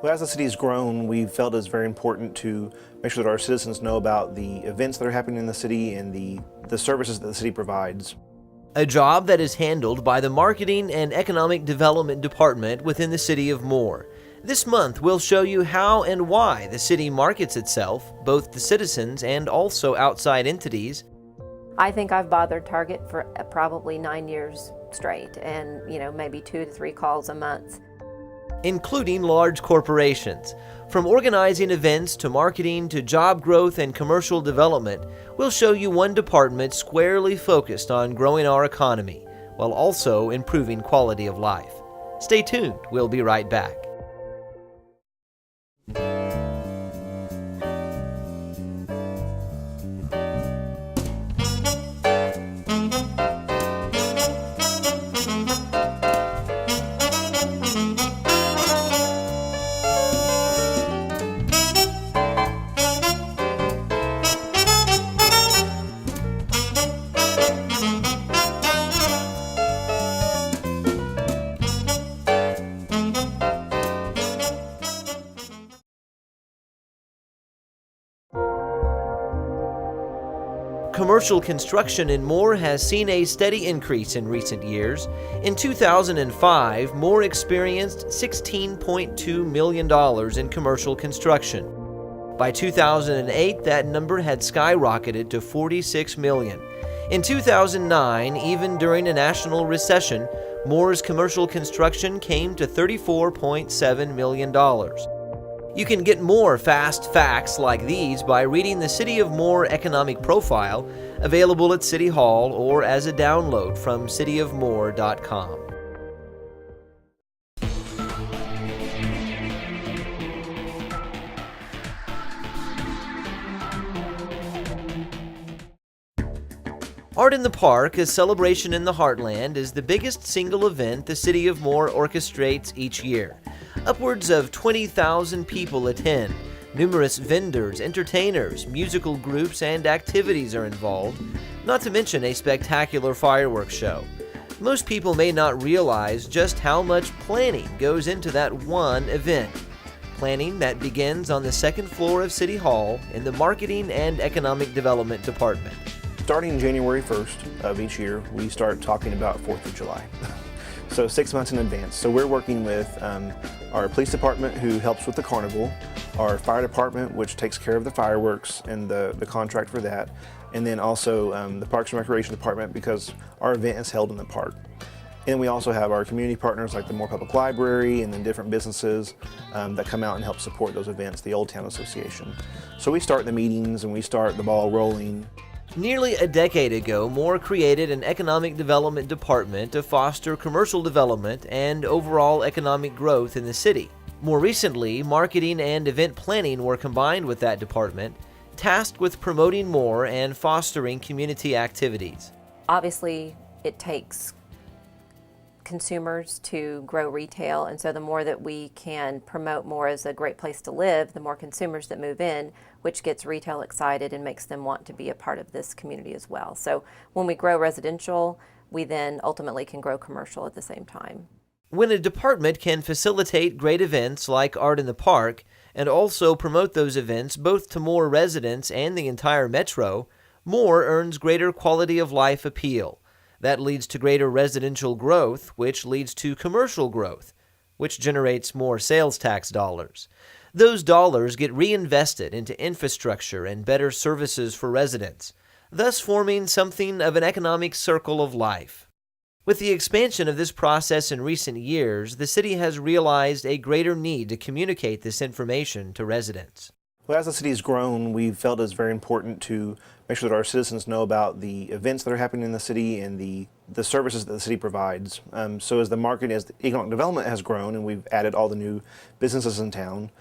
Well, as the city has grown, we felt it's very important to make sure that our citizens know about the events that are happening in the city and the services that the city provides. A job that is handled by the Marketing and Economic Development Department within the City of Moore. This month, we'll show you how and why the city markets itself, both to citizens and also outside entities. I think I've bothered Target for probably 9 years straight, and maybe 2 to 3 calls a month. Including large corporations. From organizing events to marketing to job growth and commercial development, we'll show you one department squarely focused on growing our economy while also improving quality of life. Stay tuned, we'll be right back. Commercial construction in Moore has seen a steady increase in recent years. In 2005, Moore experienced $16.2 million in commercial construction. By 2008, that number had skyrocketed to $46 million. In 2009, even during a national recession, Moore's commercial construction came to $34.7 million. You can get more fast facts like these by reading the City of Moore Economic Profile, available at City Hall or as a download from cityofmoore.com. Art in the Park, a celebration in the Heartland, is the biggest single event the City of Moore orchestrates each year. Upwards of 20,000 people attend. Numerous vendors, entertainers, musical groups, and activities are involved, not to mention a spectacular fireworks show. Most people may not realize just how much planning goes into that one event. Planning that begins on the second floor of City Hall in the Marketing and Economic Development Department. Starting January 1st of each year, we start talking about 4th of July. So 6 months in advance. So we're working with our police department, who helps with the carnival, our fire department, which takes care of the fireworks and the contract for that, and then also the Parks and Recreation department, because our event is held in the park. And we also have our community partners like the Moore Public Library and then different businesses that come out and help support those events, the Old Town Association. So we start the meetings and we start the ball rolling. Nearly a decade ago, Moore created an economic development department to foster commercial development and overall economic growth in the city. More recently, marketing and event planning were combined with that department, tasked with promoting Moore and fostering community activities. Obviously, it takes consumers to grow retail, and so the more that we can promote Moore as a great place to live, the more consumers that move in, which gets retail excited and makes them want to be a part of this community as well. So when we grow residential, we then ultimately can grow commercial at the same time. When a department can facilitate great events like Art in the Park and also promote those events both to Moore residents and the entire metro, Moore earns greater quality of life appeal. That leads to greater residential growth, which leads to commercial growth, which generates more sales tax dollars. Those dollars get reinvested into infrastructure and better services for residents, thus forming something of an economic circle of life. With the expansion of this process in recent years, the city has realized a greater need to communicate this information to residents. Well, as the city has grown, we've felt it's very important to make sure that our citizens know about the events that are happening in the city and the services that the city provides. So as the economic development has grown and we've added all the new businesses in town,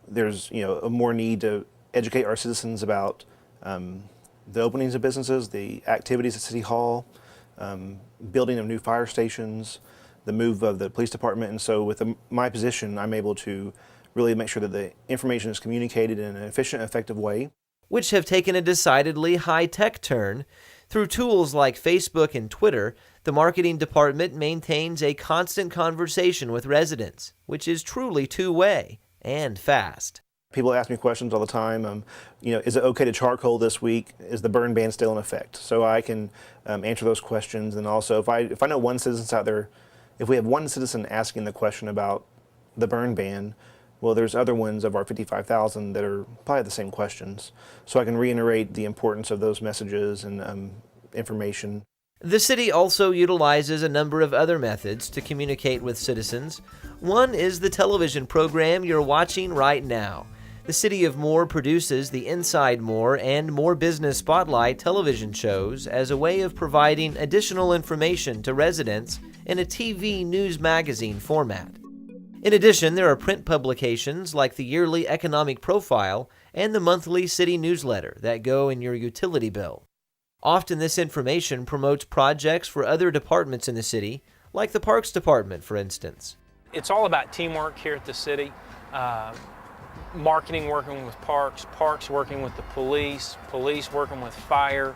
there's a more need to educate our citizens about the openings of businesses, the activities at City Hall, building of new fire stations, the move of the police department. And so with my position, I'm able to really make sure that the information is communicated in an efficient, effective way. Which have taken a decidedly high-tech turn. Through tools like Facebook and Twitter, the marketing department maintains a constant conversation with residents, which is truly two-way and fast. People ask me questions all the time. Is it okay to charcoal this week? Is the burn ban still in effect? So I can answer those questions. And also, if I know one citizen out there, if we have one citizen asking the question about the burn ban, well, there's other ones of our 55,000 that are probably the same questions. So I can reiterate the importance of those messages and information. The city also utilizes a number of other methods to communicate with citizens. One is the television program you're watching right now. The City of Moore produces the Inside Moore and Moore Business Spotlight television shows as a way of providing additional information to residents in a TV news magazine format. In addition, there are print publications like the yearly Economic Profile and the monthly city newsletter that go in your utility bill. Often this information promotes projects for other departments in the city, like the Parks Department, for instance. It's all about teamwork here at the city. Marketing working with parks, parks working with the police, police working with fire.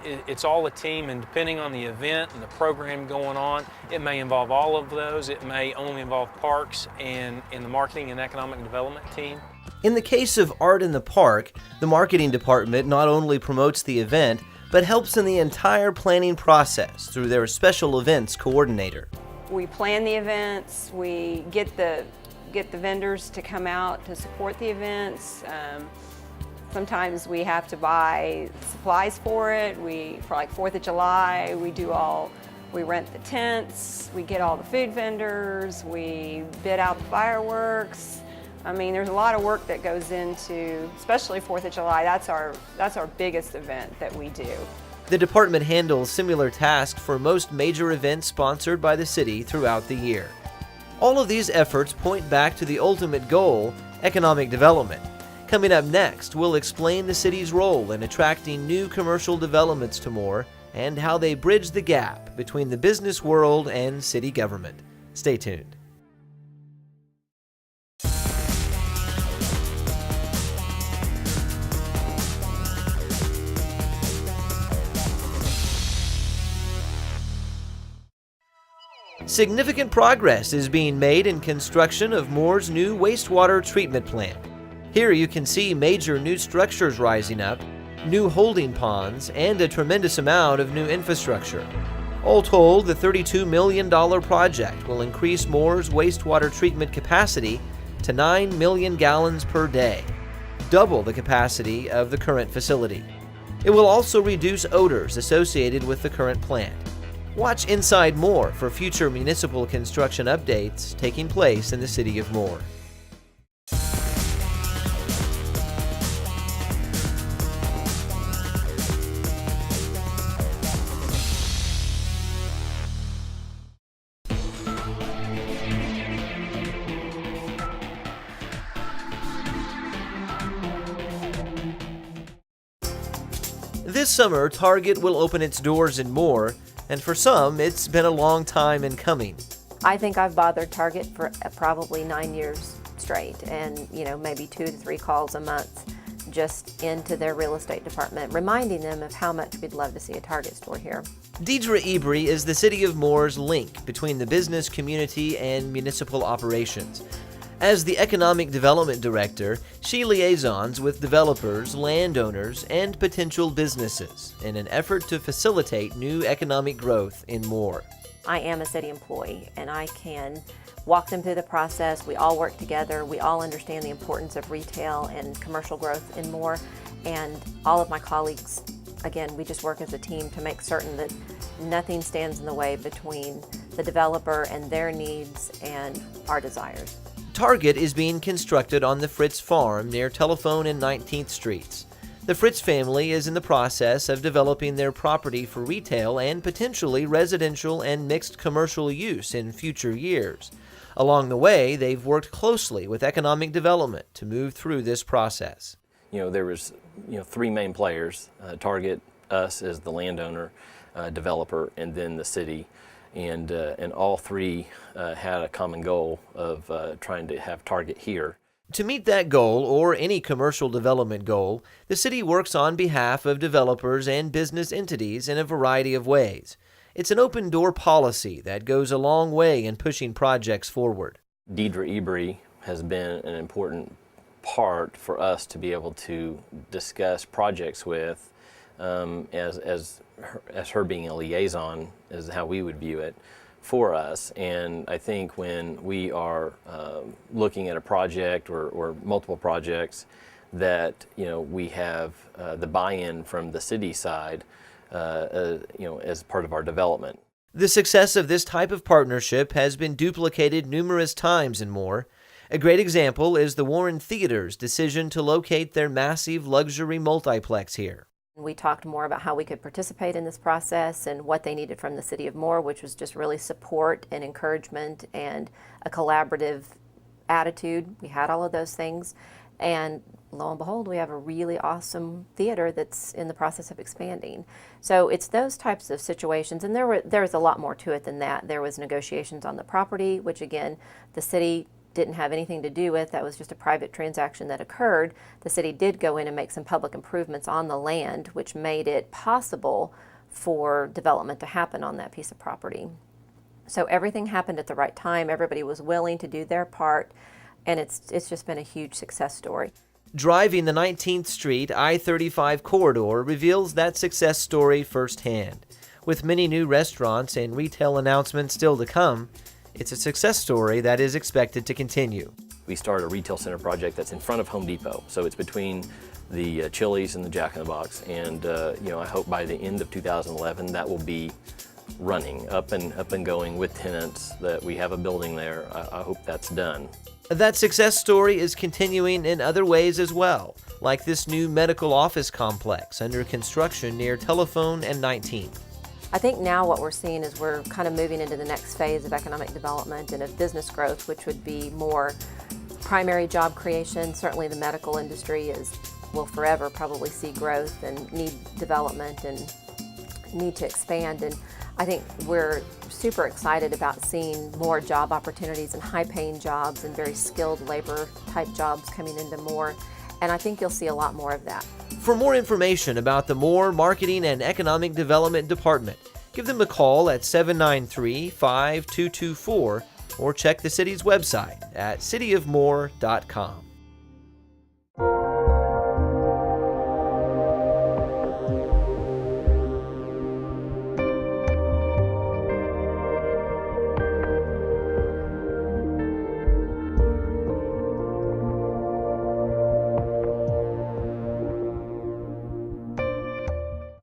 It's all a team, and depending on the event and the program going on, it may involve all of those. It may only involve parks and the marketing and economic development team. In the case of Art in the Park, the marketing department not only promotes the event, but helps in the entire planning process through their special events coordinator. We plan the events, we get the vendors to come out to support the events. Sometimes we have to buy supplies for it. For like 4th of July, we rent the tents, we get all the food vendors, we bid out the fireworks. I mean, there's a lot of work that goes into, especially 4th of July. That's our biggest event that we do. The department handles similar tasks for most major events sponsored by the city throughout the year. All of these efforts point back to the ultimate goal, economic development. Coming up next, we'll explain the city's role in attracting new commercial developments to Moore and how they bridge the gap between the business world and city government. Stay tuned. Significant progress is being made in construction of Moore's new wastewater treatment plant. Here you can see major new structures rising up, new holding ponds, and a tremendous amount of new infrastructure. All told, the $32 million project will increase Moore's wastewater treatment capacity to 9 million gallons per day, double the capacity of the current facility. It will also reduce odors associated with the current plant. Watch Inside Moore for future municipal construction updates taking place in the city of Moore. This summer, Target will open its doors in Moore, and for some, it's been a long time in coming. I think I've bothered Target for probably 9 years straight, and maybe 2 to 3 calls a month just into their real estate department, reminding them of how much we'd love to see a Target store here. Deidre Ebry is the City of Moore's link between the business community and municipal operations. As the Economic Development Director, she liaisons with developers, landowners, and potential businesses in an effort to facilitate new economic growth in Moore. I am a city employee, and I can walk them through the process. We all work together. We all understand the importance of retail and commercial growth in Moore, and all of my colleagues, again, we just work as a team to make certain that nothing stands in the way between the developer and their needs and our desires. Target is being constructed on the Fritz Farm near Telephone and 19th Streets. The Fritz family is in the process of developing their property for retail and potentially residential and mixed commercial use in future years. Along the way, they've worked closely with economic development to move through this process. There was 3 main players, Target, us as the landowner, developer, and then the city. And all 3 had a common goal of trying to have Target here. To meet that goal, or any commercial development goal, the city works on behalf of developers and business entities in a variety of ways. It's an open-door policy that goes a long way in pushing projects forward. Deidre Ebry has been an important part for us to be able to discuss projects with, as her being a liaison is how we would view it for us. And I think when we are looking at a project or multiple projects, that we have the buy-in from the city side, as part of our development. The success of this type of partnership has been duplicated numerous times and more. A great example is the Warren Theater's decision to locate their massive luxury multiplex here. We talked more about how we could participate in this process and what they needed from the City of Moore, which was just really support and encouragement and a collaborative attitude. We had all of those things, and lo and behold, we have a really awesome theater that's in the process of expanding. So it's those types of situations, and there was a lot more to it than that. There was negotiations on the property, which again, the city didn't have anything to do with. That was just a private transaction that occurred. The city did go in and make some public improvements on the land, which made it possible for development to happen on that piece of property. So everything happened at the right time. Everybody was willing to do their part, and it's just been a huge success story. Driving the 19th Street I-35 corridor reveals that success story firsthand. With many new restaurants and retail announcements still to come, it's a success story that is expected to continue. We started a retail center project that's in front of Home Depot, so it's between the Chili's and the Jack in the Box, and I hope by the end of 2011 that will be running up and going with tenants, that we have a building there. I hope that's done. That success story is continuing in other ways as well, like this new medical office complex under construction near Telephone and 19th. I think now what we're seeing is we're kind of moving into the next phase of economic development and of business growth, which would be more primary job creation. Certainly the medical industry will forever probably see growth and need development and need to expand. And I think we're super excited about seeing more job opportunities and high-paying jobs and very skilled labor-type jobs coming into Moore. And I think you'll see a lot more of that. For more information about the Moore Marketing and Economic Development Department, give them a call at 793-5224 or check the city's website at cityofmoore.com.